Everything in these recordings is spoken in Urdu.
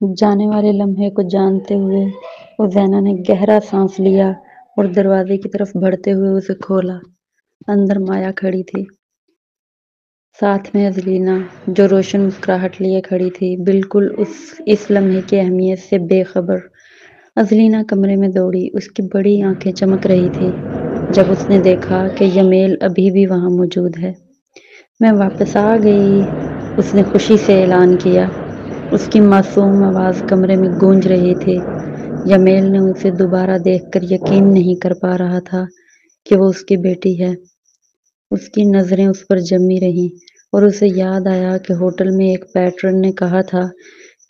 جانے والے لمحے کو جانتے ہوئے ازینہ نے گہرا سانس لیا اور دروازے کی طرف بڑھتے ہوئے اسے کھولا۔ اندر مایا کھڑی تھی، ساتھ میں ازلینہ، جو روشن مسکراہٹ لیے کھڑی تھی، بالکل اس لمحے کی اہمیت سے بے خبر۔ ازلینہ کمرے میں دوڑی، اس کی بڑی آنکھیں چمک رہی تھیں جب اس نے دیکھا کہ یمیل ابھی بھی وہاں موجود ہے۔ میں واپس آ گئی، اس نے خوشی سے اعلان کیا۔ اس کی معصوم آواز کمرے میں گونج رہی تھی۔ یمیل نے اسے دوبارہ دیکھ کر یقین نہیں کر پا رہا تھا کہ وہ اس کی بیٹی ہے۔ اس کی نظریں اس پر جمی رہیں اور اسے یاد آیا کہ ہوٹل میں ایک پیٹرن نے کہا تھا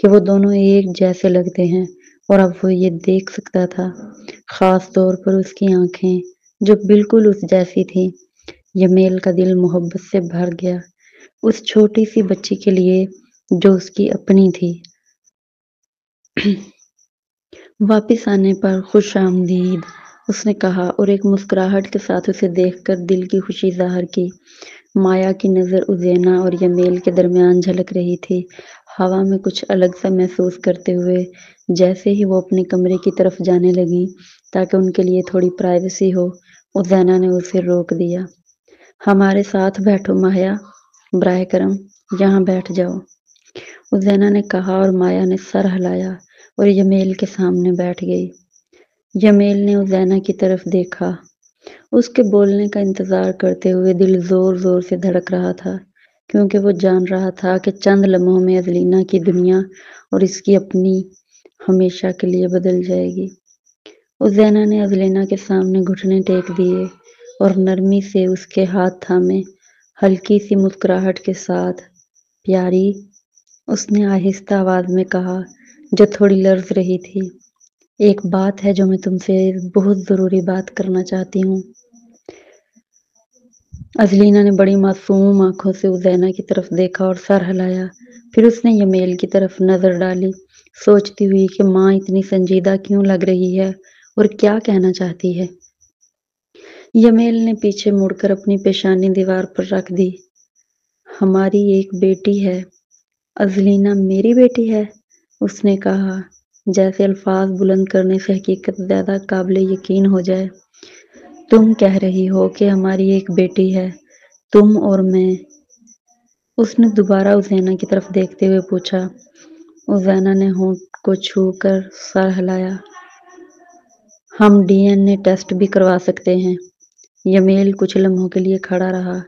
کہ وہ دونوں ایک جیسے لگتے ہیں، اور اب وہ یہ دیکھ سکتا تھا، خاص طور پر اس کی آنکھیں جو بالکل اس جیسی تھیں۔ یمیل کا دل محبت سے بھر گیا، اس چھوٹی سی بچی کے لیے جو اس کی اپنی تھی۔ واپس آنے پر خوش آمدید، اس نے کہا اور ایک مسکراہٹ کے ساتھ اسے دیکھ کر دل کی خوشی ظاہر کی۔ مایا کی نظر ازینہ اور یمیل کے درمیان جھلک رہی تھی، ہوا میں کچھ الگ سا محسوس کرتے ہوئے۔ جیسے ہی وہ اپنے کمرے کی طرف جانے لگی تاکہ ان کے لیے تھوڑی پرائیویسی ہو، ازینہ نے اسے روک دیا۔ ہمارے ساتھ بیٹھو مایا، براہ کرم یہاں بیٹھ جاؤ، ازینہ نے کہا اور مایا نے سر ہلایا اور یمیل کے سامنے بیٹھ گئی۔ یمیل نے ازینہ کی طرف دیکھا، اس کے بولنے کا انتظار کرتے ہوئے دل زور زور سے دھڑک رہا تھا، کیونکہ وہ جان رہا تھا کہ چند لمحوں میں ازلینہ کی دنیا اور اس کی اپنی ہمیشہ کے لیے بدل جائے گی۔ ازینہ نے ازلینہ کے سامنے گھٹنے ٹیک دیے اور نرمی سے اس کے ہاتھ تھامے، ہلکی سی مسکراہٹ کے ساتھ۔ پیاری، اس نے آہستہ آواز میں کہا جو تھوڑی لرز رہی تھی، ایک بات ہے جو میں تم سے بہت ضروری بات کرنا چاہتی ہوں۔ ازلینہ نے بڑی معصوم آنکھوں سے ازینہ کی طرف دیکھا اور سر ہلایا، پھر اس نے یمیل کی طرف نظر ڈالی، سوچتی ہوئی کہ ماں اتنی سنجیدہ کیوں لگ رہی ہے اور کیا کہنا چاہتی ہے۔ یمیل نے پیچھے مڑ کر اپنی پیشانی دیوار پر رکھ دی۔ ہماری ایک بیٹی ہے۔ ازلینہ میری بیٹی ہے، اس نے کہا، جیسے الفاظ بلند کرنے سے حقیقت زیادہ قابل یقین ہو جائے۔ تم کہہ رہی ہو کہ ہماری ایک بیٹی ہے، تم اور میں؟ اس نے دوبارہ ازینہ کی طرف دیکھتے ہوئے پوچھا۔ ازینہ نے ہونٹ کو چھو کر سر ہلایا۔ ہم ڈی این اے ٹیسٹ بھی کروا سکتے ہیں۔ یمیل کچھ لمحوں کے لیے کھڑا رہا،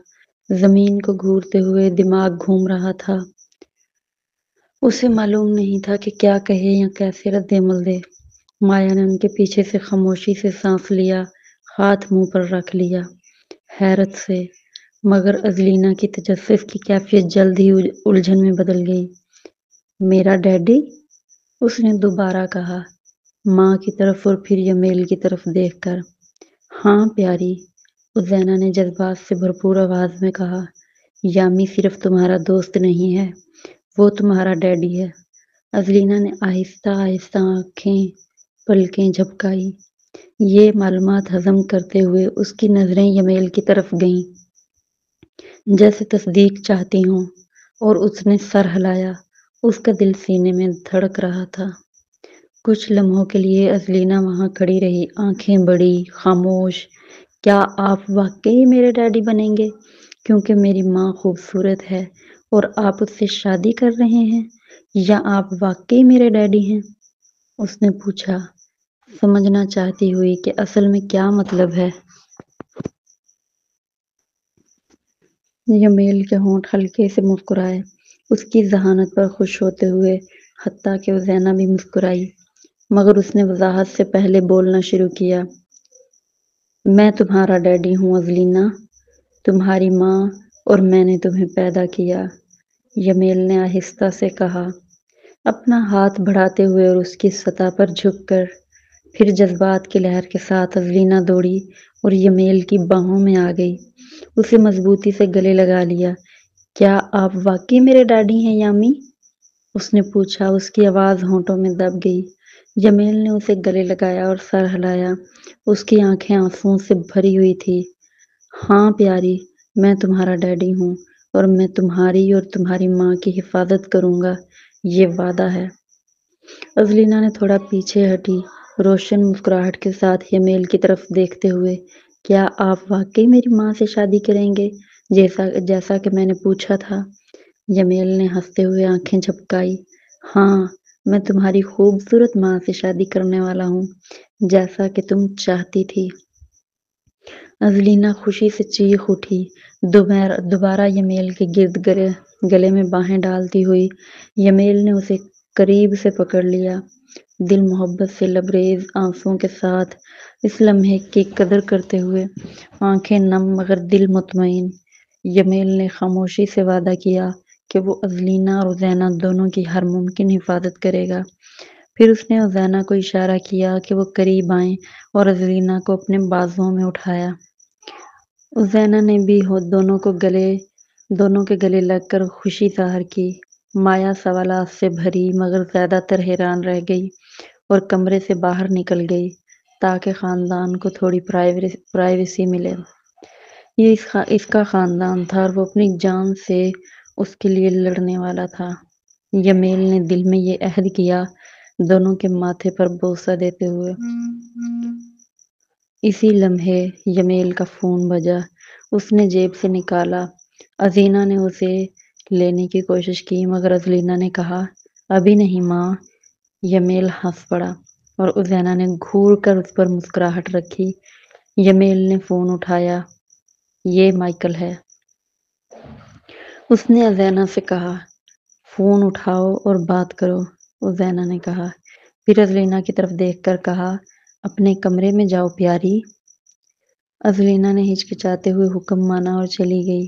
زمین کو گھورتے ہوئے دماغ گھوم رہا تھا۔ اسے معلوم نہیں تھا کہ کیا کہے یا کیسے رد عمل دے۔ مایا نے ان کے پیچھے سے خاموشی سے سانس لیا، ہاتھ منہ پر رکھ لیا، حیرت سے، مگر ازلینہ کی تجسس کی کیفیت جلد ہی الجھن میں بدل گئی۔ میرا ڈیڈی؟ اس نے دوبارہ کہا، ماں کی طرف اور پھر یمیل کی طرف دیکھ کر۔ ہاں پیاری، ازینہ نے جذبات سے بھرپور آواز میں کہا، یامی صرف تمہارا دوست نہیں ہے، وہ تمہارا ڈیڈی ہے۔ ازلینہ نے آہستہ آہستہ آنکھیں پلکیں جھپکائی، یہ معلومات ہضم کرتے ہوئے اس کی نظریں یمیل کی طرف گئیں، جیسے تصدیق چاہتی ہوں، اور اس نے سر ہلایا، اس کا دل سینے میں دھڑک رہا تھا۔ کچھ لمحوں کے لیے ازلینہ وہاں کھڑی رہی، آنکھیں بڑی، خاموش۔ کیا آپ واقعی میرے ڈیڈی بنیں گے؟ کیونکہ میری ماں خوبصورت ہے اور آپ اس سے شادی کر رہے ہیں، یا آپ واقعی میرے ڈیڈی ہیں؟ اس نے پوچھا، سمجھنا چاہتی ہوئی کہ اصل میں کیا مطلب ہے۔ یمیل کے ہونٹ ہلکے سے مسکرائے، اس کی ذہانت پر خوش ہوتے ہوئے، حتیٰ کہ ازینہ بھی مسکرائی، مگر اس نے وضاحت سے پہلے بولنا شروع کیا۔ میں تمہارا ڈیڈی ہوں ازلینہ، تمہاری ماں، اور میں نے تمہیں پیدا کیا، یمیل نے آہستہ سے کہا، اپنا ہاتھ بڑھاتے ہوئے اور اس کی سطح پر جھک کر۔ پھر جذبات کی لہر کے ساتھ ازلینہ دوڑی اور یمیل کی باہوں میں آ گئی، اسے مضبوطی سے گلے لگا لیا۔ کیا آپ واقعی میرے ڈیڈی ہیں یامی؟ اس نے پوچھا، اس کی آواز ہونٹوں میں دب گئی۔ یمیل نے اسے گلے لگایا اور سر ہلایا، اس کی آنکھیں آنسوؤں سے بھری ہوئی تھی۔ ہاں پیاری، میں تمہارا ڈیڈی ہوں، اور میں تمہاری اور تمہاری ماں کی حفاظت کروں گا، یہ وعدہ ہے۔ ازلینا نے تھوڑا پیچھے ہٹی، روشن مسکراہٹ کے ساتھ یمیل کی طرف دیکھتے ہوئے۔ کیا آپ واقعی میری ماں سے شادی کریں گے، جیسا کہ میں نے پوچھا تھا؟ یمیل نے ہنستے ہوئے آنکھیں جھپکائی۔ ہاں، میں تمہاری خوبصورت ماں سے شادی کرنے والا ہوں، جیسا کہ تم چاہتی تھی۔ ازلینا خوشی سے چیخ اٹھی، دوبارہ یمیل کے گرد گلے میں باہیں ڈالتی ہوئی۔ یمیل نے اسے قریب سے پکڑ لیا، دل محبت سے لبریز آنسوؤں کے ساتھ اس لمحے کی قدر کرتے ہوئے، آنکھیں نم مگر دل مطمئن۔ یمیل نے خاموشی سے وعدہ کیا کہ وہ ازلینا اور عزینہ دونوں کی ہر ممکن حفاظت کرے گا۔ پھر اس نے عزینہ کو اشارہ کیا کہ وہ قریب آئیں اور ازلینا کو اپنے بازوؤں میں اٹھایا۔ عزینہ نے بھی دونوں کے گلے لگ کر خوشی ظاہر کی۔ مایا سوالات سے بھری مگر زیادہ تر حیران رہ گئی اور کمرے سے باہر نکل گئی تاکہ خاندان کو تھوڑی پرائیویسی ملے۔ یہ اس کا خاندان تھا اور وہ اپنی جان سے اس کے لیے لڑنے والا تھا۔ یمیل نے دل میں یہ عہد کیا، دونوں کے ماتھے پر بوسہ دیتے ہوئے۔ اسی لمحے یمیل کا فون بجا، اس نے جیب سے نکالا۔ ازینہ نے اسے لینے کی کوشش کی مگر ازلینا نے کہا، ابھی نہیں ماں۔ یمیل ہنس پڑا اور ازینہ نے گھور کر اس پر مسکراہٹ رکھی۔ یمیل نے فون اٹھایا۔ یہ مائیکل ہے، اس نے ازینہ سے کہا۔ فون اٹھاؤ اور بات کرو، ازینہ نے کہا، پھر ازلینا کی طرف دیکھ کر کہا، اپنے کمرے میں جاؤ پیاری۔ ازلینا نے ہچکچاتے ہوئے حکم مانا اور چلی گئی۔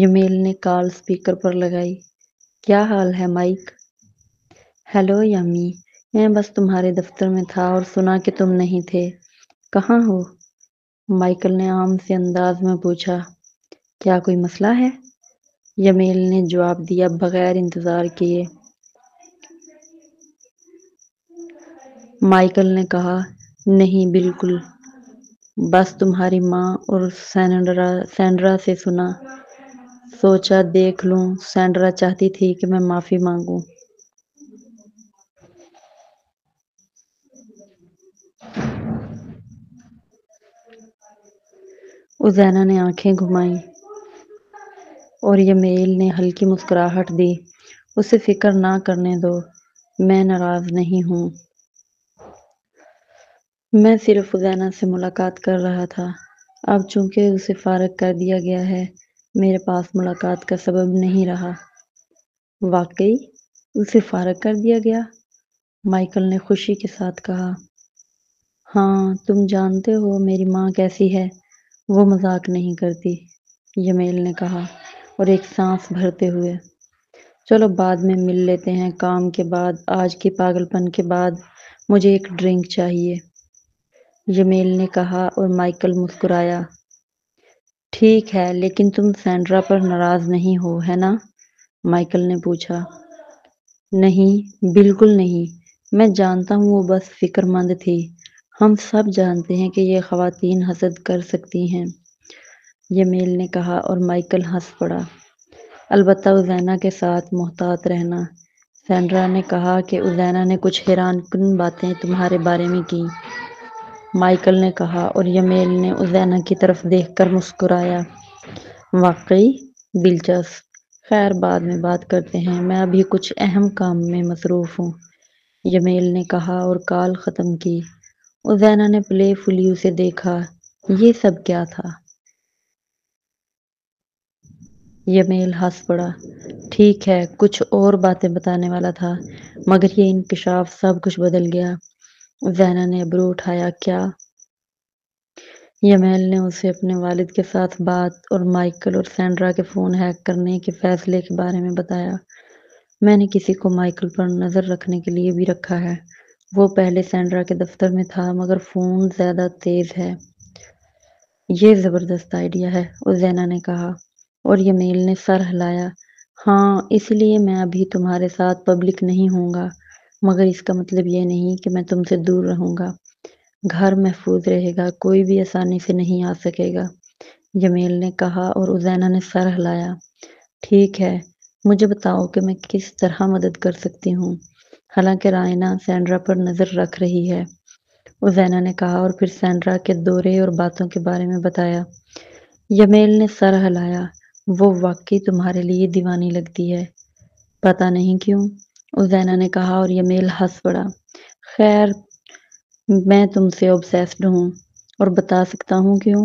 یمیل نے کال اسپیکر پر لگائی۔ کیا حال ہے مائک؟ ہیلو یمی، میں بس تمہارے دفتر میں تھا اور سنا کہ تم نہیں تھے، کہاں ہو؟ مائیکل نے عام سے انداز میں پوچھا۔ کیا کوئی مسئلہ ہے؟ یمیل نے جواب دیا بغیر انتظار کیے۔ مائیکل نے کہا، نہیں بالکل، بس تمہاری ماں اور سینڈرا سے سنا، سوچا دیکھ لوں۔ سینڈرا چاہتی تھی کہ میں معافی مانگوں۔ عزینہ نے آنکھیں گھمائیں اور یمیل نے ہلکی مسکراہٹ دی۔ اسے فکر نہ کرنے دو، میں ناراض نہیں ہوں۔ میں صرف عزینہ سے ملاقات کر رہا تھا، اب چونکہ اسے فارغ کر دیا گیا ہے، میرے پاس ملاقات کا سبب نہیں رہا۔ واقعی؟ اسے فارغ کر دیا گیا؟ مائیکل نے خوشی کے ساتھ کہا۔ ہاں، تم جانتے ہو میری ماں کیسی ہے، وہ مذاق نہیں کرتی، یمیل نے کہا اور ایک سانس بھرتے ہوئے۔ چلو بعد میں مل لیتے ہیں، کام کے بعد، آج کی پاگل پن کے بعد مجھے ایک ڈرنک چاہیے، یمیل نے کہا اور مائیکل مسکرایا۔ ٹھیک ہے، لیکن تم سینڈرا پر ناراض نہیں ہو، ہے نا؟ مائیکل نے پوچھا۔ نہیں، بالکل نہیں، میں جانتا ہوں وہ بس فکر مند تھی، ہم سب جانتے ہیں کہ یہ خواتین حسد کر سکتی ہیں، یمیل نے کہا اور مائیکل ہنس پڑا۔ البتہ عزینہ کے ساتھ محتاط رہنا، سینڈرا نے کہا کہ عزینہ نے کچھ حیران کن باتیں تمہارے بارے میں کی، مائیکل نے کہا اور یمیل نے عزینہ کی طرف دیکھ کر مسکرایا۔ واقعی؟ دلچسپ، خیر بعد میں بات کرتے ہیں، میں ابھی کچھ اہم کام میں مصروف ہوں، یمیل نے کہا اور کال ختم کی۔ عزینہ نے پلے فلی اسے دیکھا۔ یہ سب کیا تھا؟ یمیل ہنس پڑا۔ ٹھیک ہے، کچھ اور باتیں بتانے والا تھا مگر یہ انکشاف سب کچھ بدل گیا۔ عزینہ نے ابرو اٹھایا۔ کیا؟ یمیل نے اسے اپنے والد کے ساتھ بات اور مائیکل اور سینڈرا کے فون ہیک کرنے کے فیصلے کے بارے میں بتایا۔ میں نے کسی کو مائیکل پر نظر رکھنے کے لیے بھی رکھا ہے، وہ پہلے سینڈرا کے دفتر میں تھا مگر فون زیادہ تیز ہے۔ یہ زبردست آئیڈیا ہے، عزینہ نے کہا اور یمیل نے سر ہلایا۔ ہاں، اس لیے میں ابھی تمہارے ساتھ پبلک نہیں ہوں گا مگر اس کا مطلب یہ نہیں کہ میں تم سے دور رہوں گا، گھر محفوظ رہے گا، کوئی بھی آسانی سے نہیں آ سکے گا، یمیل نے کہا اور عزینہ نے سر ہلایا۔ ٹھیک ہے، مجھے بتاؤ کہ میں کس طرح مدد کر سکتی ہوں؟ حالانکہ رائنا سینڈرا پر نظر رکھ رہی ہے، ازینا نے کہا اور پھر سینڈرا کے دورے اور باتوں کے بارے میں بتایا۔ یمیل نے سر ہلایا۔ وہ واقعی تمہارے لیے دیوانی لگتی ہے۔ پتہ نہیں کیوں، ازینا نے کہا اور یمیل ہنس پڑا۔ خیر، میں تم سے obsessed ہوں اور بتا سکتا ہوں کیوں،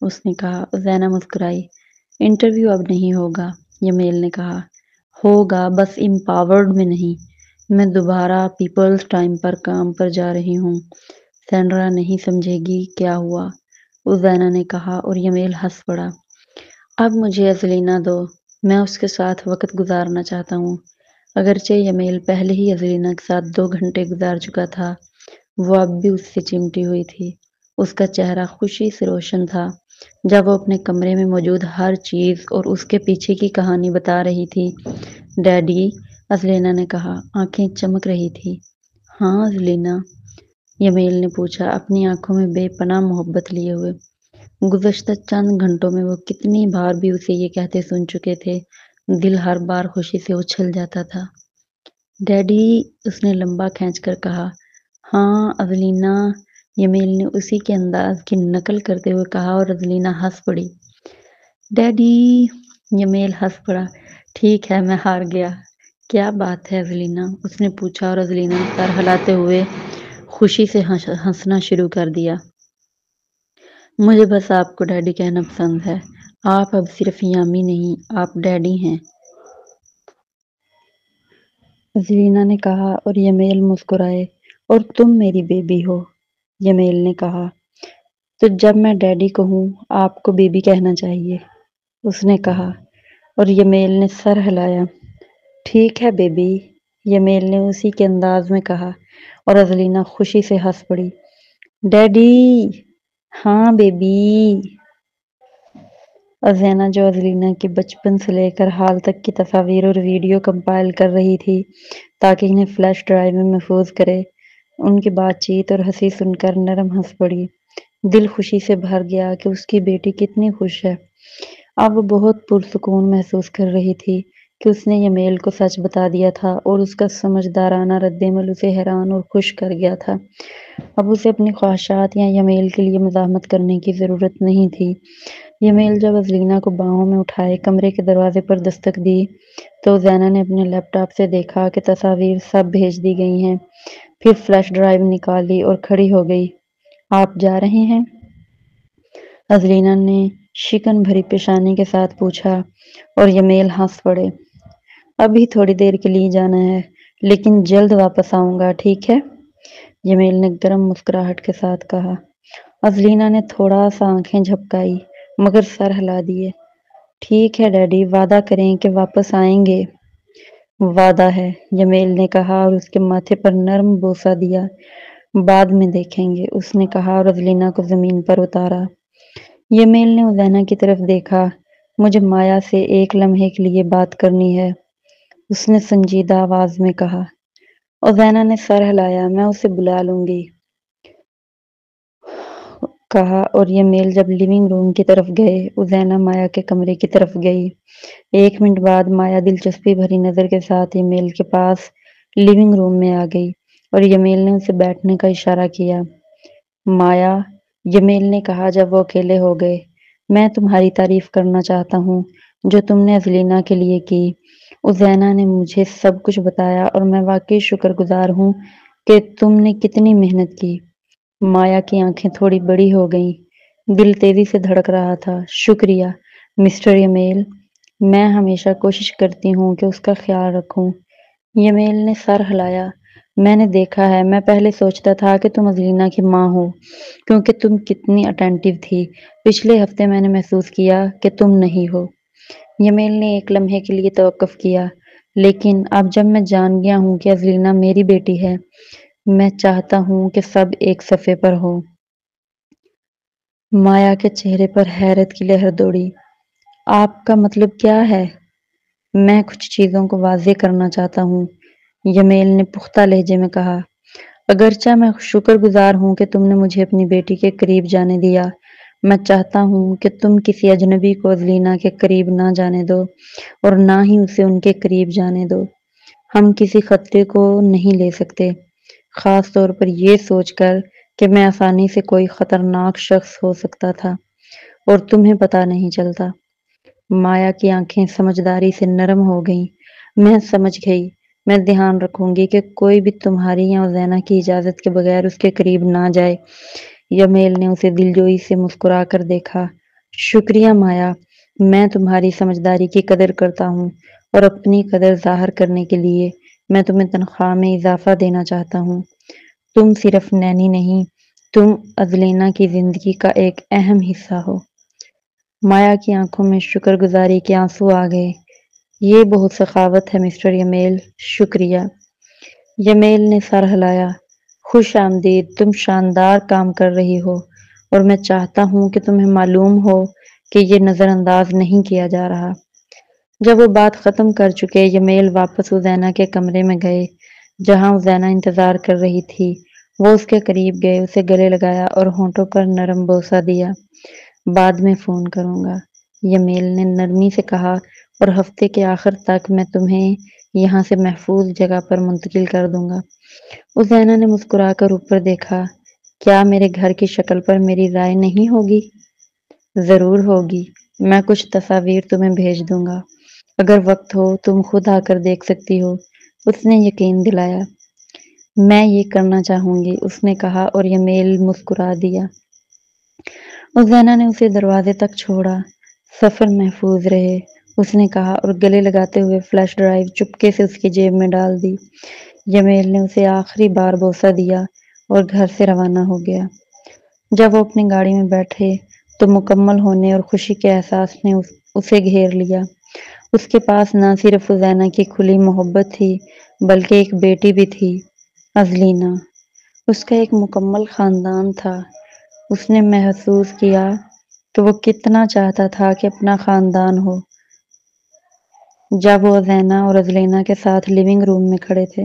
اس نے کہا۔ ازینا مسکرائی۔ انٹرویو اب نہیں ہوگا، یمیل نے کہا۔ ہوگا، بس امپاورڈ میں نہیں۔ میں دوبارہ پیپلز ٹائم پر کام پر جا رہی ہوں۔ سینڈرا نہیں سمجھے گی کیا ہوا، ازینا نے کہا اور یمیل ہنس پڑا۔ اب مجھے ازلینا دو، میں اس کے ساتھ وقت گزارنا چاہتا ہوں۔ اگرچہ یمیل پہلے ہی ازلینا کے ساتھ 2 گھنٹے گزار چکا تھا، وہ اب بھی اس سے چمٹی ہوئی تھی۔ اس کا چہرہ خوشی سے روشن تھا جب وہ اپنے کمرے میں موجود ہر چیز اور اس کے پیچھے کی کہانی بتا رہی تھی۔ ڈیڈی، ازلینا نے کہا، آنکھیں چمک رہی تھی۔ ہاں ازلینا، یمیل نے پوچھا، اپنی آنکھوں میں بے پناہ محبت لیے ہوئے۔ گزشتہ چند گھنٹوں میں وہ کتنی بار بھی اسے یہ کہتے سن چکے تھے، دل ہر بار خوشی سے اچھل جاتا تھا۔ ڈیڈی، اس نے لمبا کھینچ کر کہا۔ ہاں ازلینا، یمیل نے اسی کے انداز کی نقل کرتے ہوئے کہا اور ازلینا ہنس پڑی۔ ڈیڈی، یمیل ہنس پڑا۔ ٹھیک ہے، میں ہار گیا۔ کیا بات ہے ازلینا، اس نے پوچھا اور ازلینا نے سر ہلاتے ہوئے خوشی سے ہنسنا شروع کر دیا۔ مجھے بس آپ کو ڈیڈی کہنا پسند ہے۔ آپ اب صرف یامی نہیں، آپ ڈیڈی ہیں، ازلینا نے کہا اور یمیل مسکرائے۔ اور تم میری بیبی ہو، یمیل نے کہا۔ تو جب میں ڈیڈی کہوں، آپ کو بیبی کہنا چاہیے، اس نے کہا اور یمیل نے سر ہلایا۔ ٹھیک ہے بیبی، یمیل نے اسی کے انداز میں کہا اور ازلینا خوشی سے ہنس پڑی۔ ڈیڈی، ہاں بیبی، ازینا جو ازلینا کے بچپن سے لے کر حال تک کی تصاویر اور ویڈیو کمپائل کر رہی تھی تاکہ انہیں فلیش ڈرائیو میں محفوظ کرے، ان کی بات چیت اور ہنسی سن کر نرم ہنس پڑی۔ دل خوشی سے بھر گیا کہ اس کی بیٹی کتنی خوش ہے۔ اب وہ بہت پرسکون محسوس کر رہی تھی کہ اس نے یمیل کو سچ بتا دیا تھا اور اس کا سمجھدارانہ رد عمل اسے حیران اور خوش کر گیا تھا۔ اب اسے اپنی خواہشات یا یمیل کے لیے مزاحمت کرنے کی ضرورت نہیں تھی۔ یمیل جب ازلینا کو باہوں میں اٹھائے کمرے کے دروازے پر دستک دی تو زینا نے اپنے لیپ ٹاپ سے دیکھا کہ تصاویر سب بھیج دی گئی ہیں، پھر فلیش ڈرائیو نکالی اور کھڑی ہو گئی۔ آپ جا رہے ہیں؟ ازلینا نے شکن بھری پیشانی کے ساتھ پوچھا اور یمیل ہنس پڑے۔ ابھی تھوڑی دیر کے لیے جانا ہے، لیکن جلد واپس آؤں گا، ٹھیک ہے؟ یمیل نے گرم مسکراہٹ کے ساتھ کہا۔ ازلینا نے تھوڑا سا آنکھیں جھپکائی مگر سر ہلا دیے۔ ٹھیک ہے ڈیڈی، وعدہ کریں کہ واپس آئیں گے۔ وعدہ ہے، یمیل نے کہا اور اس کے ماتھے پر نرم بوسہ دیا۔ بعد میں دیکھیں گے، اس نے کہا اور ازلینا کو زمین پر اتارا۔ یمیل نے ازینا کی طرف دیکھا۔ مجھے مایا سے ایک لمحے کے لیے بات کرنی ہے، اس نے سنجیدہ آواز میں کہا۔ ازینا نے سر ہلایا۔ میں اسے بلا لوں گی، کہا اور یمیل جب لیونگ روم کی طرف گئے، ازینا مایا کے کمرے کی طرف گئی۔ 1 منٹ بعد مایا دلچسپی بھری نظر کے ساتھ یمیل کے پاس لیونگ روم میں آ گئی اور یمیل نے اسے بیٹھنے کا اشارہ کیا۔ مایا، یمیل نے کہا جب وہ اکیلے ہو گئے، میں تمہاری تعریف کرنا چاہتا ہوں جو تم نے ازلینا کے لیے کی۔ ازینا نے مجھے سب کچھ بتایا اور میں واقعی شکر گزار ہوں کہ تم نے کتنی محنت کی۔ مایا کی آنکھیں تھوڑی بڑی ہو گئیں، دل تیزی سے دھڑک رہا تھا۔ شکریہ مسٹر یمیل، میں ہمیشہ کوشش کرتی ہوں کہ اس کا خیال رکھوں۔ یمیل نے سر ہلایا۔ میں نے دیکھا ہے، میں پہلے سوچتا تھا کہ تم ازلینا کی ماں ہو کیونکہ تم کتنی اٹینٹیو تھی۔ پچھلے ہفتے میں نے محسوس کیا کہ تم نہیں ہو۔ یمیل نے ایک لمحے کے لیے توقف کیا۔ لیکن اب جب میں جان گیا ہوں کہ ازلینا میری بیٹی ہے، میں چاہتا ہوں کہ سب ایک صفحے پر ہوں۔ مایا کے چہرے پر حیرت کی لہر دوڑی۔ آپ کا مطلب کیا ہے؟ میں کچھ چیزوں کو واضح کرنا چاہتا ہوں، یمیل نے پختہ لہجے میں کہا۔ اگرچہ میں شکر گزار ہوں کہ تم نے مجھے اپنی بیٹی کے قریب جانے دیا، میں چاہتا ہوں کہ تم کسی اجنبی کو ازلینا کے قریب نہ جانے دو اور نہ ہی اسے ان کے قریب جانے دو۔ ہم کسی خطرے کو نہیں لے سکتے، خاص طور پر یہ سوچ کر کہ میں آسانی سے کوئی خطرناک شخص ہو سکتا تھا اور تمہیں پتہ نہیں چلتا۔ مایا کی آنکھیں سمجھداری سے نرم ہو گئیں۔ میں سمجھ گئی، میں دھیان رکھوں گی کہ کوئی بھی تمہاری یا زینا کی اجازت کے بغیر اس کے قریب نہ جائے۔ یمیل نے اسے دلجوئی سے مسکرا کر دیکھا۔ شکریہ مایا، میں تمہاری سمجھداری کی قدر کرتا ہوں اور اپنی قدر ظاہر کرنے کے لیے میں تمہیں تنخواہ میں اضافہ دینا چاہتا ہوں۔ تم صرف نینی نہیں، تم ازلینا کی زندگی کا ایک اہم حصہ ہو۔ مایا کی آنکھوں میں شکر گزاری کے آنسو آ گئے۔ یہ بہت سخاوت ہے مسٹر یمیل، شکریہ۔ یمیل نے سر ہلایا۔ خوش آمدید، تم شاندار کام کر رہی ہو اور میں چاہتا ہوں کہ تمہیں معلوم ہو کہ یہ نظر انداز نہیں کیا جا رہا۔ جب وہ بات ختم کر چکے، یمیل واپس عزینہ کے کمرے میں گئے جہاں عزینہ انتظار کر رہی تھی۔ وہ اس کے قریب گئے، اسے گلے لگایا اور ہونٹوں پر نرم بوسہ دیا۔ بعد میں فون کروں گا، یمیل نے نرمی سے کہا، اور ہفتے کے آخر تک میں تمہیں یہاں سے محفوظ جگہ پر منتقل کر دوں گا۔ عزینہ نے مسکرا کر اوپر دیکھا۔ کیا میرے گھر کی شکل پر میری رائے نہیں ہوگی؟ ضرور ہوگی، میں کچھ تصاویر تمہیں بھیج دوں گا۔ اگر وقت ہو تم خود آ کر دیکھ سکتی ہو، اس نے یقین دلایا۔ میں یہ کرنا چاہوں گی، اس نے کہا اور یمیل مسکرا دیا۔ عزینہ نے اسے دروازے تک چھوڑا۔ سفر محفوظ رہے، اس نے کہا اور گلے لگاتے ہوئے فلیش ڈرائیو چپکے سے اس کی جیب میں ڈال دی۔ یمیل نے اسے آخری بار بوسہ دیا اور گھر سے روانہ ہو گیا۔ جب وہ اپنی گاڑی میں بیٹھے تو مکمل ہونے اور خوشی کے احساس نے اسے گھیر لیا۔ اس کے پاس نہ صرف عزینہ کی کھلی محبت تھی بلکہ ایک بیٹی بھی تھی، ازلینا۔ اس کا ایک مکمل خاندان تھا۔ اس نے محسوس کیا کہ وہ کتنا چاہتا تھا کہ اپنا خاندان ہو۔ جب وہ عزینہ اور ازلینا کے ساتھ لیونگ روم میں کھڑے تھے،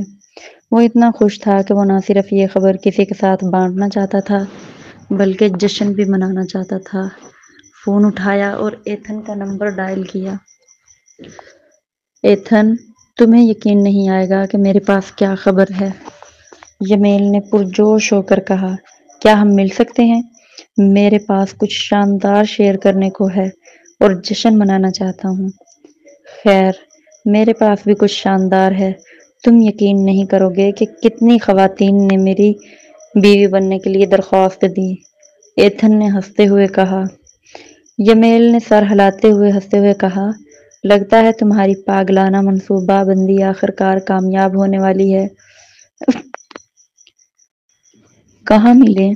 وہ اتنا خوش تھا کہ وہ نہ صرف یہ خبر کسی کے ساتھ بانٹنا چاہتا تھا بلکہ جشن بھی منانا چاہتا تھا۔ فون اٹھایا اور ایتھن کا نمبر ڈائل کیا۔ ایتھن، تمہیں یقین نہیں آئے گا کہ میرے پاس کیا خبر ہے، یمیل نے پرجوش ہو کر کہا۔ کیا ہم مل سکتے ہیں؟ میرے پاس کچھ شاندار شیئر کرنے کو ہے اور جشن منانا چاہتا ہوں۔ خیر، میرے پاس بھی کچھ شاندار ہے۔ تم یقین نہیں کرو گے کہ کتنی خواتین نے میری بیوی بننے کے لیے درخواست دی، ایتھن نے ہنستے ہوئے کہا۔ یمیل نے سر ہلاتے ہوئے ہنستے ہوئے کہا، لگتا ہے تمہاری پاگلانہ منصوبہ بندی آخرکار کامیاب ہونے والی ہے۔ کہاں ملیں؟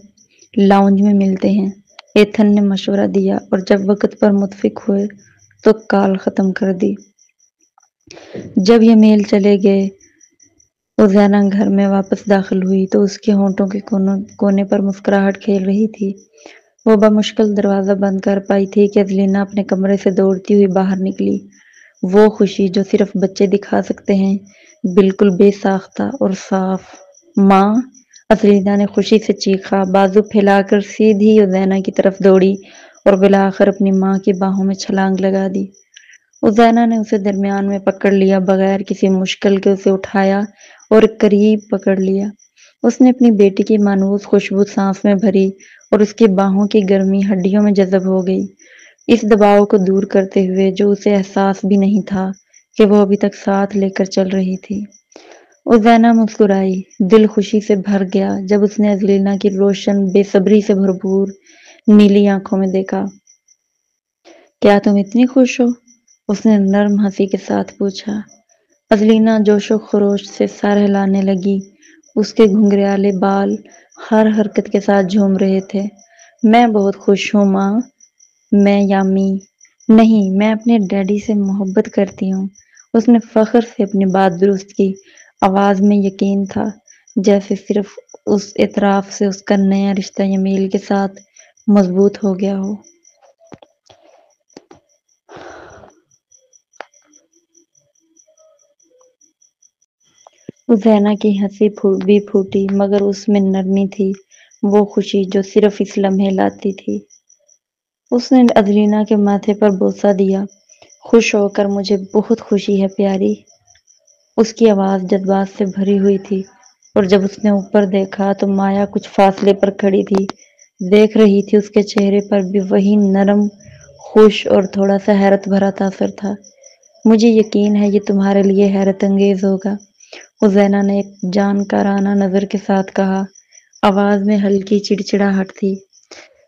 لاؤنج میں ملتے ہیں، ایتھن نے مشورہ دیا اور جب وقت پر متفق ہوئے تو کال ختم کر دی۔ جب یمیل چلے گئے، عزینہ گھر میں واپس داخل ہوئی تو اس کے ہونٹوں کے کونے پر مسکراہٹ کھیل رہی تھی۔ وہ بمشکل دروازہ بند کر پائی تھی کہ ازلینا اپنے کمرے سے دوڑتی ہوئی باہر نکلی۔ وہ خوشی جو صرف بچے دکھا سکتے ہیں، بالکل بے ساختہ اور صاف۔ ماں! ازلینا نے خوشی سے چیخا، بازو پھیلا کر سیدھی عزینہ کی طرف دوڑی اور بالآخر اپنی ماں کی باہوں میں چھلانگ لگا دی۔ عزینہ نے اسے درمیان میں پکڑ لیا، بغیر کسی مشکل کے اسے اٹھایا اور قریب پکڑ لیا۔ اس نے اپنی بیٹی کی مانوس خوشبو سانس میں بھری اور اس کی باہوں کی گرمی ہڈیوں میں جذب ہو گئی، اس دباؤ کو دور کرتے ہوئے جو اسے احساس بھی نہیں تھا کہ وہ ابھی تک ساتھ لے کر چل رہی تھی۔ عزینہ مسکرائی، دل خوشی سے بھر گیا جب اس نے ازلینا کی روشن، بے صبری سے بھرپور نیلی آنکھوں میں دیکھا۔ کیا تم اتنی خوش ہو؟ اس نے نرم ہنسی کے ساتھ پوچھا۔ ازلینا جوش و خروش سے سر ہلانے لگی، اس کے گھنگریالے بال ہر حرکت کے ساتھ جھوم رہے تھے۔ میں بہت خوش ہوں ماں۔ میں یامی نہیں، میں اپنے ڈیڈی سے محبت کرتی ہوں، اس نے فخر سے اپنی بات درست کی۔ آواز میں یقین تھا، جیسے صرف اس اعتراف سے اس کا نیا رشتہ یمیل کے ساتھ مضبوط ہو گیا ہو۔ عزینہ کی ہنسی بھی پھوٹی مگر اس میں نرمی تھی، وہ خوشی جو صرف اس لمحے لاتی تھی۔ اس نے ازلینا کے ماتھے پر بوسہ دیا۔ خوش ہو کر مجھے بہت خوشی ہے پیاری۔ اس کی آواز جذبات سے بھری ہوئی تھی، اور جب اس نے اوپر دیکھا تو مایا کچھ فاصلے پر کھڑی تھی، دیکھ رہی تھی۔ اس کے چہرے پر بھی وہی نرم، خوش اور تھوڑا سا حیرت بھرا تاثر تھا۔ مجھے یقین ہے یہ تمہارے لیے حیرت انگیز ہوگا، عزینہ نے ایک جانکارانہ نظر کے ساتھ کہا، آواز میں ہلکی چڑچڑاہٹ تھی۔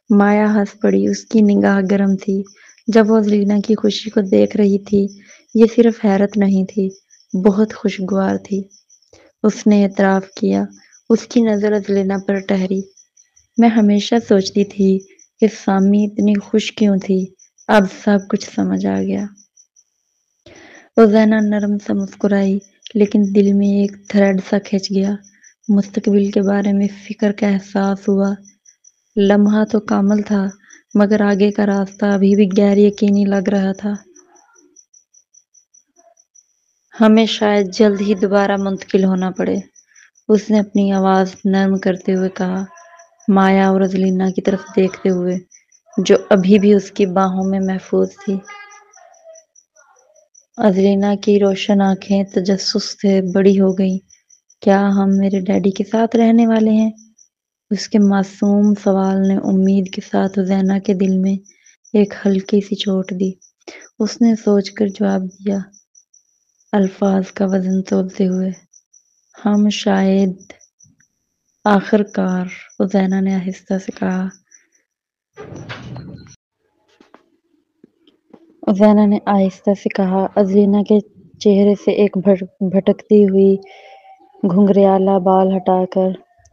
مایا ہنس پڑی، اس کی نگاہ گرم تھی۔ جب وہ ازلینہ کی خوشی کو دیکھ رہی تھی، یہ صرف حیرت نہیں تھی، بہت خوشگوار تھی۔ اس نے اعتراف کیا۔ اس کی نظر ازلینہ پر ٹہری۔ میں ہمیشہ سوچتی تھی کہ سامی اتنی خوش کیوں تھی، اب سب کچھ سمجھ آ گیا۔ عزینہ نرم سا مسکرائی، لیکن دل میں ایک تھریڈ سا کھچ گیا۔ مستقبل کے بارے میں فکر کا احساس ہوا۔ لمحہ تو کامل تھا، مگر آگے کا راستہ ابھی بھی غیر یقینی لگ رہا تھا۔ ہمیں شاید جلد ہی دوبارہ منتقل ہونا پڑے، اس نے اپنی آواز نرم کرتے ہوئے کہا، مایا اور ازلینہ کی طرف دیکھتے ہوئے، جو ابھی بھی اس کی باہوں میں محفوظ تھی۔ ازلینہ کی روشن آنکھیں تجسس سے بڑی ہو گئیں۔ کیا ہم میرے ڈیڈی کے ساتھ رہنے والے ہیں؟ اس کے معصوم سوال نے امید کے ساتھ عزینہ کے دل میں ایک ہلکی سی چوٹ دی۔ اس نے سوچ کر جواب دیا، الفاظ کا وزن تولتے ہوئے، ہم شاید۔ آخر کار، عزینہ نے آہستہ سے کہا۔ عزینہ نے آہستہ سے کہا۔ ازلینہ کے چہرے سے ایک بھٹکتی ہوئی گھنگریالا بال ہٹا کر،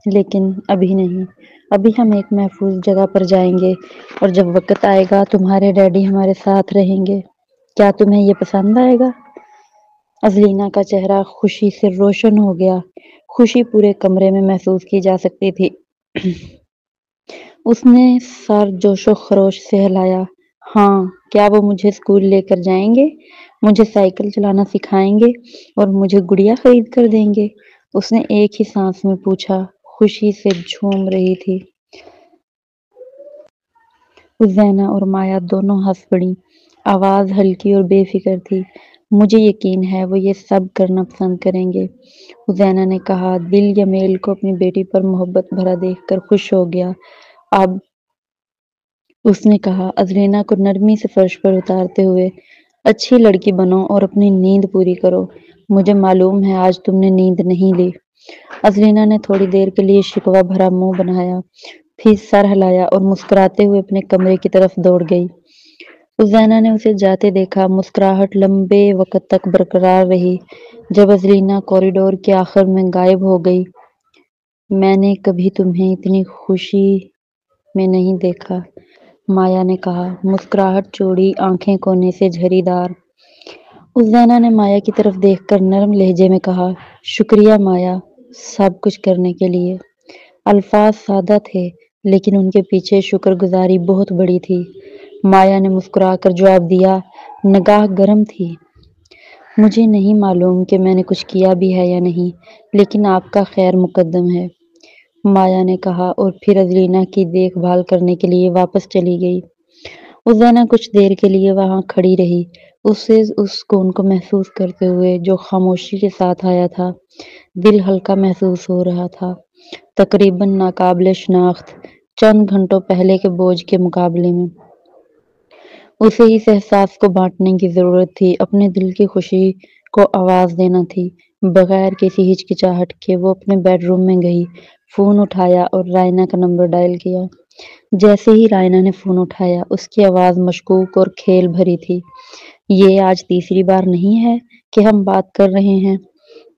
لیکن ابھی نہیں، ابھی ہم ایک محفوظ جگہ پر جائیں گے، اور جب وقت آئے گا تمہارے ڈیڈی ہمارے ساتھ رہیں گے۔ کیا تمہیں یہ پسند آئے گا؟ ازلینہ کا چہرہ خوشی سے روشن ہو گیا۔ خوشی پورے کمرے میں محسوس کی جا سکتی تھی۔ اس نے سر جوش و خروش سے ہلایا۔ ہاں، کیا وہ مجھے اسکول لے کر جائیں گے، مجھے سائیکل چلانا سکھائیں گے، اور مجھے گڑیا خرید کر دیں گے؟ اس نے ایک ہی سانس میں پوچھا، خوشی سے جھوم رہی تھی۔ عزینہ اور مایا دونوں ہنس پڑیں۔ آواز ہلکی اور بے فکر تھی۔ مجھے یقین ہے وہ یہ سب کرنا پسند کریں گے، عزینہ نے کہا۔ دل یمیل کو اپنی بیٹی پر محبت بھرا دیکھ کر خوش ہو گیا۔ اب، اس نے کہا، ازلینہ کو نرمی سے فرش پر اتارتے ہوئے، اچھی لڑکی بنو اور اپنی نیند پوری کرو۔ مجھے معلوم ہے آج تم نے نیند نہیں لی۔ ازلینہ نے تھوڑی دیر کے لیے شکوہ بھرا منہ بنایا، پھر سر ہلایا اور مسکراتے ہوئے اپنے کمرے کی طرف دوڑ گئی۔ عزینہ نے اسے جاتے دیکھا۔ مسکراہٹ لمبے وقت تک برقرار رہی۔ جب ازلینہ کوریڈور کے آخر میں غائب ہو گئی، میں نے کبھی تمہیں اتنی خوشی میں نہیں دیکھا، مایا نے کہا، مسکراہٹ چوڑی، آنکھیں کونے سے جھری دار۔ عزینہ نے مایا کی طرف دیکھ کر نرم لہجے میں کہا، شکریہ مایا، سب کچھ کرنے کے لیے۔ الفاظ سادہ تھے، لیکن ان کے پیچھے شکر گزاری بہت بڑی تھی۔ مایا نے مسکرا کر جواب دیا، نگاہ گرم تھی۔ مجھے نہیں معلوم کہ میں نے کچھ کیا بھی ہے یا نہیں، لیکن آپ کا خیر مقدم ہے، مایا نے کہا، اور پھر ازلینہ کی دیکھ بھال کرنے کے لیے واپس چلی گئی۔ عزینہ کچھ دیر کے لیے وہاں کھڑی رہی، اسے اس سکون کو محسوس کرتے ہوئے جو خاموشی کے ساتھ آیا تھا۔ دل ہلکا محسوس ہو رہا تھا، تقریباً ناقابل شناخت، چند گھنٹوں پہلے کے بوجھ کے مقابلے میں۔ اسے اس احساس کو بانٹنے کی ضرورت تھی، اپنے دل کی خوشی کو آواز دینا تھی۔ بغیر کسی ہچکچاہٹ کے وہ اپنے بیڈ روم میں گئی، فون اٹھایا اور رائنا کا نمبر ڈائل کیا۔ جیسے ہی رائنا نے فون اٹھایا، اس کی آواز مشکوک اور کھیل بھری تھی۔ یہ آج تیسری بار نہیں ہے کہ ہم بات کر رہے ہیں؟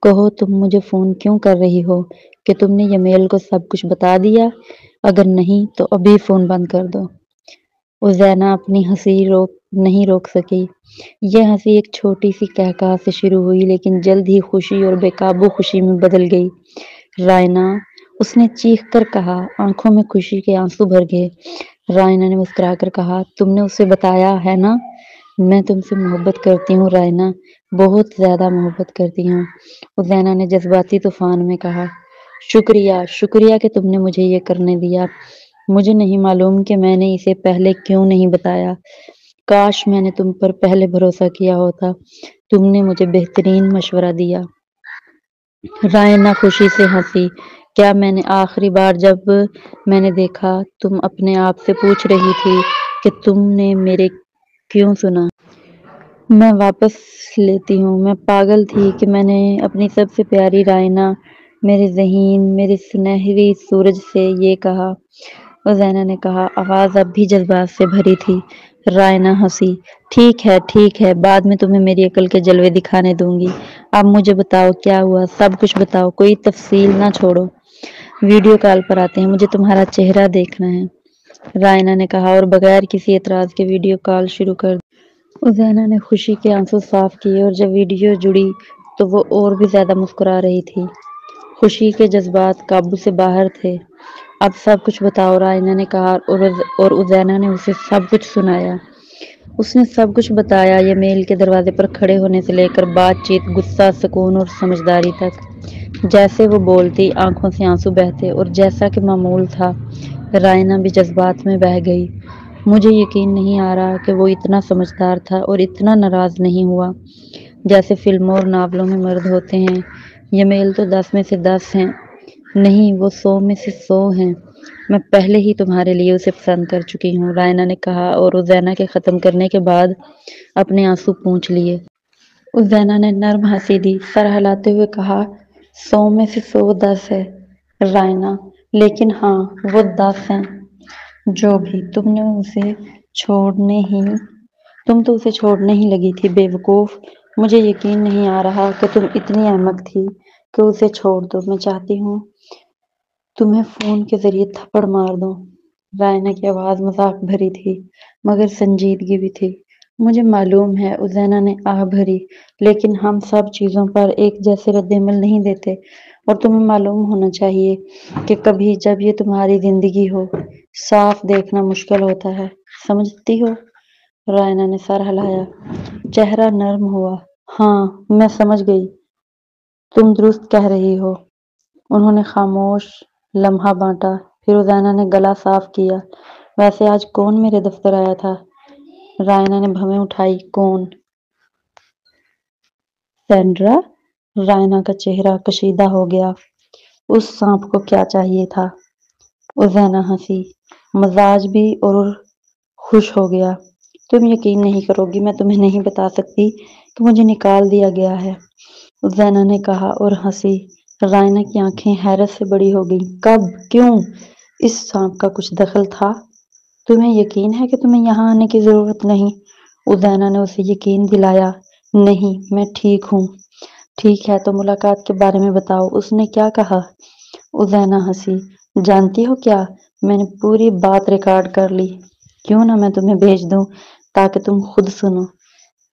کہو تم مجھے فون کیوں کر رہی ہو؟ کہ تم نے یمیل کو سب کچھ بتا دیا؟ اگر نہیں تو ابھی فون بند کر دو۔ عزینہ اپنی ہنسی نہیں روک سکی۔ یہ ہنسی ایک چھوٹی سی قہقہہ سے شروع ہوئی، لیکن جلد ہی خوشی اور بے قابو خوشی میں بدل گئی۔ رائنا، اس نے چیخ کر کہا، آنکھوں میں خوشی کے آنسو بھر گئے۔ رائنا نے مسکرا کر کہا، تم نے اسے بتایا ہے نا؟ میں تم سے محبت کرتی ہوں رائنا، بہت زیادہ محبت کرتی ہوں، عزینہ نے جذباتی طوفان میں کہا۔ شکریہ، شکریہ کہ تم نے مجھے یہ کرنے دیا۔ مجھے نہیں معلوم کہ میں نے اسے پہلے کیوں نہیں بتایا۔ کاش میں نے تم پر پہلے بھروسہ کیا ہوتا، تم نے مجھے بہترین مشورہ دیا۔ رائنا خوشی سے ہنسی۔ کیا میں نے آخری بار جب میں نے دیکھا تم اپنے آپ سے پوچھ رہی تھی کہ تم نے میرے کیوں سنا؟ میں واپس لیتی ہوں، میں پاگل تھی کہ میں نے اپنی سب سے پیاری رائنا، میرے ذہین، میری سنہری سورج سے یہ کہا۔ وزینہ نے کہا، آواز اب بھی جذبات سے بھری تھی۔ رائنا ہنسی۔ ٹھیک ہے، بعد میں تمہیں میری عقل کے جلوے دکھانے دوں گی۔ اب مجھے بتاؤ کیا ہوا، سب کچھ بتاؤ، کوئی تفصیل نہ چھوڑو۔ ویڈیو کال پر آتے ہیں، مجھے تمہارا چہرہ دیکھنا ہے، رائنا نے کہا اور بغیر کسی اعتراض کے ویڈیو کال شروع کر دی۔ وزینہ نے خوشی کے آنسو صاف کیے اور جب ویڈیو جڑی تو وہ اور بھی زیادہ مسکرا رہی تھی۔ خوشی کے جذبات قابو سے باہر تھے۔ اب سب کچھ بتاؤ، رائنا نے کہا اور وزینہ نے اسے سب کچھ سنایا۔ اس نے سب کچھ بتایا، یہ میل کے دروازے پر کھڑے ہونے سے لے کر بات چیت، غصہ، سکون اور سمجھداری تک۔ جیسے وہ بولتی آنکھوں سے آنسو بہتے اور جیسا کہ معمول تھا رائنا بھی جذبات میں بہہ گئی۔ مجھے یقین نہیں آ رہا کہ وہ اتنا سمجھدار تھا اور اتنا ناراض نہیں ہوا جیسے فلموں اور ناولوں میں مرد ہوتے ہیں۔ یہ میل تو 10 میں سے 10 ہیں، نہیں وہ 100 میں سے 100 ہیں۔ میں پہلے ہی تمہارے لیے اسے پسند کر چکی ہوں، رائنا نے کہا اور وزینہ کے ختم کرنے کے بعد اپنے آنسو پونچھ لیے۔ وزینہ نے نرم ہنسی دی، سر ہلاتے ہوئے کہا، 100 میں سے 100 10 ہے رائنا، لیکن ہاں وہ 10 ہیں۔ جو بھی تم تو اسے چھوڑنے ہی لگی تھی بے وقوف۔ مجھے یقین نہیں آ رہا کہ تم اتنی احمق تھی کہ اسے چھوڑ دو۔ میں چاہتی ہوں تمہیں فون کے ذریعے تھپڑ مار دوں۔ رائنا کی آواز مذاق بھری تھی مگر سنجیدگی بھی تھی۔ مجھے معلوم ہے، وزینہ نے آہ بھری، لیکن ہم سب چیزوں پر ایک جیسے رد عمل نہیں دیتے اور تمہیں معلوم ہونا چاہیے کہ کبھی جب یہ تمہاری زندگی ہو، صاف دیکھنا مشکل ہوتا ہے، سمجھتی ہو؟ رائنا نے سر ہلایا، چہرہ نرم ہوا۔ ہاں میں سمجھ گئی، تم درست کہہ رہی ہو۔ انہوں نے خاموش لمحہ بانٹا، پھر وزینہ نے گلا صاف کیا، ویسے آج کون میرے دفتر آیا تھا؟ رائنا نے بھویں اٹھائی، کون؟ سینڈرا؟ رائنا کا چہرہ کشیدہ ہو گیا۔ اس سانپ کو کیا چاہیے تھا؟ وزینہ ہنسی، مزاج بھی اور خوش ہو گیا۔ تم یقین نہیں کرو گی، میں تمہیں نہیں بتا سکتی کہ مجھے نکال دیا گیا ہے، وزینہ نے کہا اور ہنسی۔ رائنا کی آنکھیں حیرت سے بڑی ہو گئیں۔ کب؟ کیوں؟ اس سانپ کا کچھ دخل تھا؟ تمہیں یقین ہے کہ تمہیں یہاں آنے کی ضرورت نہیں؟ وزینہ نے اسے یقین دلایا۔ نہیں میں ٹھیک ہوں۔ ٹھیک ہے تو ملاقات کے بارے میں بتاؤ، اس نے کیا کہا؟ وزینہ ہنسی، جانتی ہو کیا، میں نے پوری بات ریکارڈ کر لی، کیوں نہ میں تمہیں بھیج دوں تاکہ تم خود سنو۔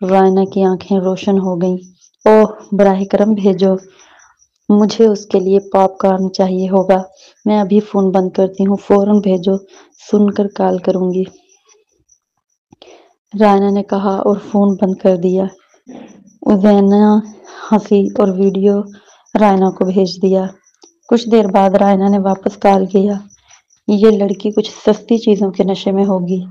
رائنا کی آنکھیں روشن ہو گئیں۔ اوہ براہ کرم بھیجو، مجھے اس کے لیے پاپ کارن چاہیے ہوگا۔ میں ابھی فون بند کرتی ہوں، فوراً بھیجو، سن کر کال کروں گی، رائنا نے کہا اور فون بند کر دیا۔ وزینہ ہنسی اور ویڈیو رائنا کو بھیج دیا۔ کچھ دیر بعد رائنا نے واپس کال کیا، یہ لڑکی کچھ سستی چیزوں کے نشے میں ہوگی۔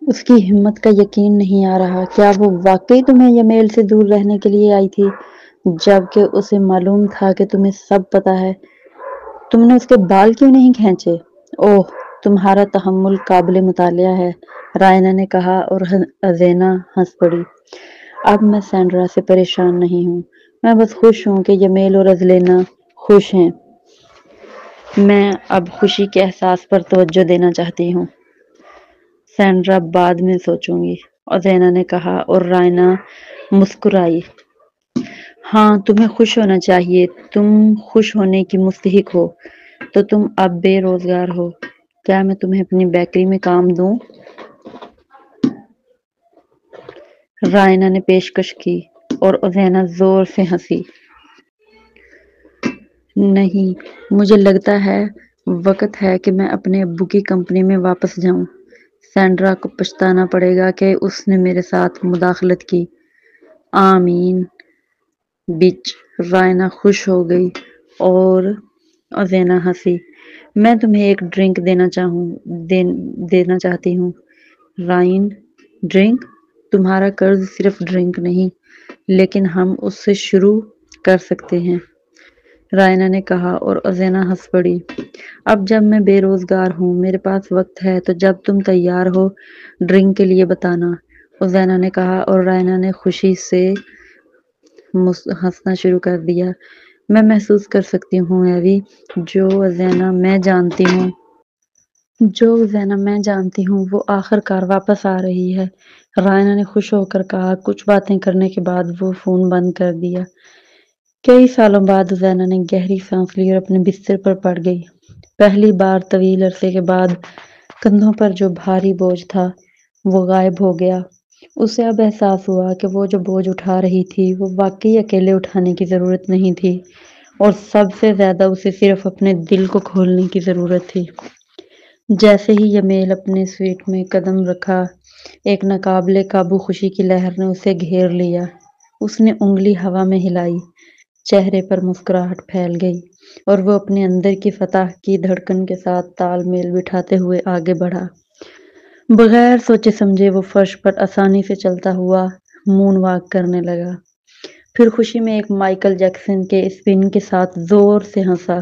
اس کی ہمت کا یقین نہیں آ رہا، کیا وہ واقعی تمہیں یہ میل سے دور رہنے کے لیے آئی تھی، جبکہ اسے معلوم تھا کہ تمہیں سب پتا ہے؟ تم نے اس کے بال کیوں نہیں کھینچے؟ اوہ تمہارا تحمل قابل مطالعہ ہے، رائنا نے کہا اور وزینہ ہنس پڑی۔ اب میں سینڈرا سے پریشان نہیں ہوں، میں بس خوش ہوں کہ یہ میل اور ازلینا خوش ہیں۔ میں اب خوشی کے احساس پر توجہ دینا چاہتی ہوں، سینڈرا بعد میں سوچوں گی، وزینہ نے کہا اور رائنا مسکرائی۔ ہاں تمہیں خوش ہونا چاہیے، تم خوش ہونے کی مستحق ہو، تو تم اب بے روزگار ہو، کیا میں تمہیں اپنی بیکری میں کام دوں؟ رائنا نے پیشکش کی اور وزینہ زور سے ہنسی۔ نہیں، مجھے لگتا ہے وقت ہے کہ میں اپنے ابو کی کمپنی میں واپس جاؤں، سینڈرا کو پچھتانا پڑے گا کہ اس نے میرے ساتھ مداخلت کی۔ آمین۔ بچ رائنا خوش ہو گئی اور ازینا ہنسی۔ میں تمہیں ایک ڈرنک دینا چاہتی ہوں رائن۔ ڈرنک؟ تمہارا قرض صرف ڈرنک نہیں، لیکن ہم اس سے شروع کر سکتے ہیں، رائنا نے کہا اور ازینا ہنس پڑی۔ اب جب میں بے روزگار ہوں، میرے پاس وقت ہے، تو جب تم تیار ہو ڈرنک کے لیے بتانا، ازینا نے کہا اور رائنا نے خوشی سے ہنسنا شروع کر دیا۔ میں محسوس کر سکتی ہوں ایوی، جو زینب میں جانتی ہوں وہ آخر کار واپس آ رہی ہے، رائنا نے خوش ہو کر کہا۔ کچھ باتیں کرنے کے بعد وہ فون بند کر دیا۔ کئی سالوں بعد زینب نے گہری سانس لی اور اپنے بستر پر پڑ گئی۔ پہلی بار طویل عرصے کے بعد کندھوں پر جو بھاری بوجھ تھا وہ غائب ہو گیا۔ اسے اب احساس ہوا کہ وہ جو بوجھ اٹھا رہی تھی وہ واقعی اکیلے اٹھانے کی ضرورت نہیں تھی، اور سب سے زیادہ اسے صرف اپنے دل کو کھولنے کی ضرورت تھی۔ جیسے ہی یمیل اپنے سویٹ میں قدم رکھا، ایک ناقابل قابو خوشی کی لہر نے اسے گھیر لیا۔ اس نے انگلی ہوا میں ہلائی، چہرے پر مسکراہٹ پھیل گئی، اور وہ اپنے اندر کی فتح کی دھڑکن کے ساتھ تال میل بٹھاتے ہوئے آگے بڑھا۔ بغیر سوچے سمجھے وہ فرش پر آسانی سے چلتا ہوا مون واک کرنے لگا، پھر خوشی میں ایک مائیکل جیکسن کے اسپن کے ساتھ زور سے ہنسا۔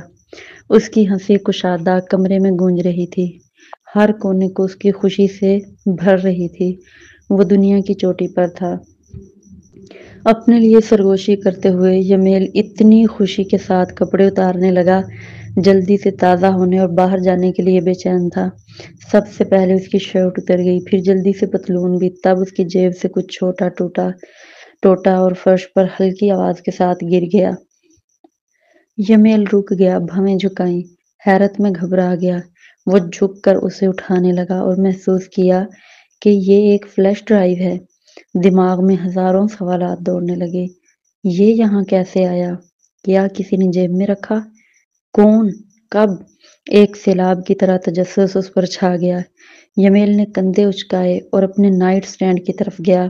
اس کی ہنسی کشادہ کمرے میں گونج رہی تھی، ہر کونے کو اس کی خوشی سے بھر رہی تھی۔ وہ دنیا کی چوٹی پر تھا۔ اپنے لیے سرگوشی کرتے ہوئے یمیل اتنی خوشی کے ساتھ کپڑے اتارنے لگا، جلدی سے تازہ ہونے اور باہر جانے کے لیے بے چین تھا۔ سب سے پہلے اس کی شرٹ اتر گئی، پھر جلدی سے پتلون بھی، تب اس کی جیب سے کچھ چھوٹا ٹوٹا اور فرش پر ہلکی آواز کے ساتھ گر گیا۔ یمیل رک گیا، بھویں جھکائیں، حیرت میں گھبرا گیا۔ وہ جھک کر اسے اٹھانے لگا اور محسوس کیا کہ یہ ایک فلیش ڈرائیو ہے۔ دماغ میں ہزاروں سوالات دوڑنے لگے۔ یہ یہاں کیسے آیا؟ کیا کسی نے جیب میں رکھا؟ کون؟ کب؟ ایک سیلاب کی طرح تجسس اس پر چھا گیا۔ یمیل نے کندھے اچکائے اور اپنے نائٹ سٹینڈ کی طرف گیا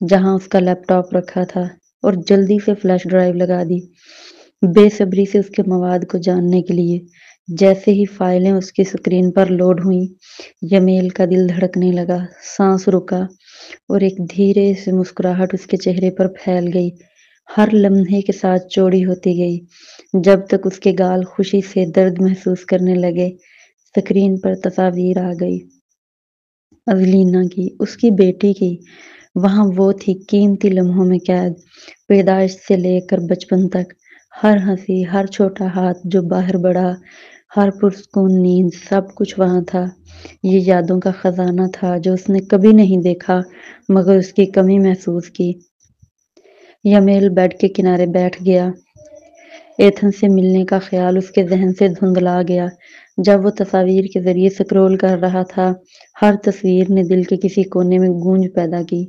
جہاں اس کا لیپ ٹاپ رکھا تھا، اور جلدی سے فلیش ڈرائیو لگا دی، بے صبری سے اس کے مواد کو جاننے کے لیے۔ جیسے ہی فائلیں اس کی سکرین پر لوڈ ہوئیں، یمیل کا دل دھڑکنے لگا، سانس رکا، اور ایک دھیرے سے مسکراہٹ اس کے چہرے پر پھیل گئی، ہر لمحے کے ساتھ چوڑی ہوتی گئی، جب تک اس کے گال خوشی سے درد محسوس کرنے لگے۔ سکرین پر تصاویر آ گئی، ازلینا کی، اس کی بیٹی کی۔ وہاں وہ تھی قیمتی لمحوں میں قید، پیدائش سے لے کر بچپن تک، ہر ہنسی، ہر چھوٹا ہاتھ جو باہر بڑھا، ہر پرسکون نیند، سب کچھ وہاں تھا۔ یہ یادوں کا خزانہ تھا جو اس نے کبھی نہیں دیکھا مگر اس کی کمی محسوس کی۔ یمیل بیڈ کے کنارے بیٹھ گیا۔ ایتھن سے ملنے کا خیال اس کے ذہن سے دھندلا گیا۔ جب وہ تصاویر کے ذریعے سکرول کر رہا تھا، ہر تصویر نے دل کے کسی کونے میں گونج پیدا کی۔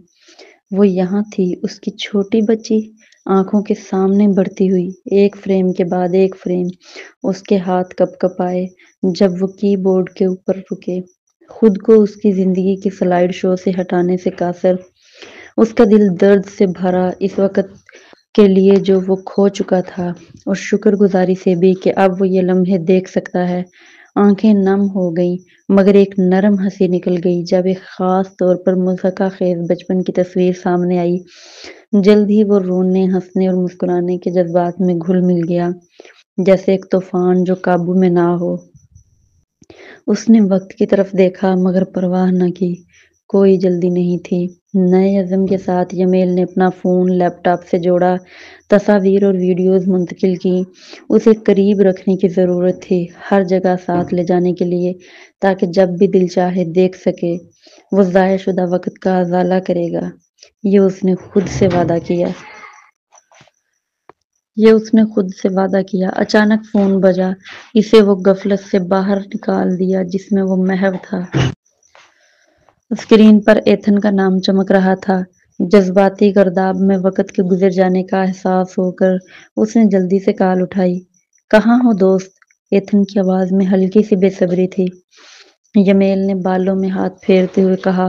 وہ یہاں تھی، اس کی چھوٹی بچی، آنکھوں کے سامنے بڑھتی ہوئی، ایک فریم کے بعد ایک فریم۔ اس کے ہاتھ کپ کپائے جب وہ کی بورڈ کے اوپر رکے، خود کو اس کی زندگی کی سلائیڈ شو سے ہٹانے سے قاصر۔ اس کا دل درد سے بھرا، اس وقت کے لیے جو وہ کھو چکا تھا، اور شکر گزاری سے بھی کہ اب وہ یہ لمحے دیکھ سکتا ہے۔ آنکھیں نم ہو گئیں، مگر ایک نرم ہنسی نکل گئی جب ایک خاص طور پر مضحکہ خیز بچپن کی تصویر سامنے آئی۔ جلد ہی وہ رونے، ہنسنے اور مسکرانے کے جذبات میں گھل مل گیا، جیسے ایک طوفان جو قابو میں نہ ہو۔ اس نے وقت کی طرف دیکھا مگر پرواہ نہ کی، کوئی جلدی نہیں تھی۔ نئے عزم کے ساتھ یمیل نے اپنا فون لیپ ٹاپ سے جوڑا، تصاویر اور ویڈیوز منتقل کی۔ اسے قریب رکھنے کی ضرورت تھی، ہر جگہ ساتھ لے جانے کے لیے، تاکہ جب بھی دل چاہے دیکھ سکے۔ وہ ضائع شدہ وقت کا ازالہ کرے گا، یہ اس نے خود سے وعدہ کیا۔ اچانک فون بجا، اسے وہ غفلت سے باہر نکال دیا جس میں وہ محو تھا۔ اسکرین پر ایتھن کا نام چمک رہا تھا۔ جذباتی گرداب میں وقت کے گزر جانے کا احساس ہو کر اس نے جلدی سے کال اٹھائی۔ کہاں ہو دوست؟ ایتھن کی آواز میں ہلکی سی بے صبری تھی۔ یمیل نے بالوں میں ہاتھ پھیرتے ہوئے کہا،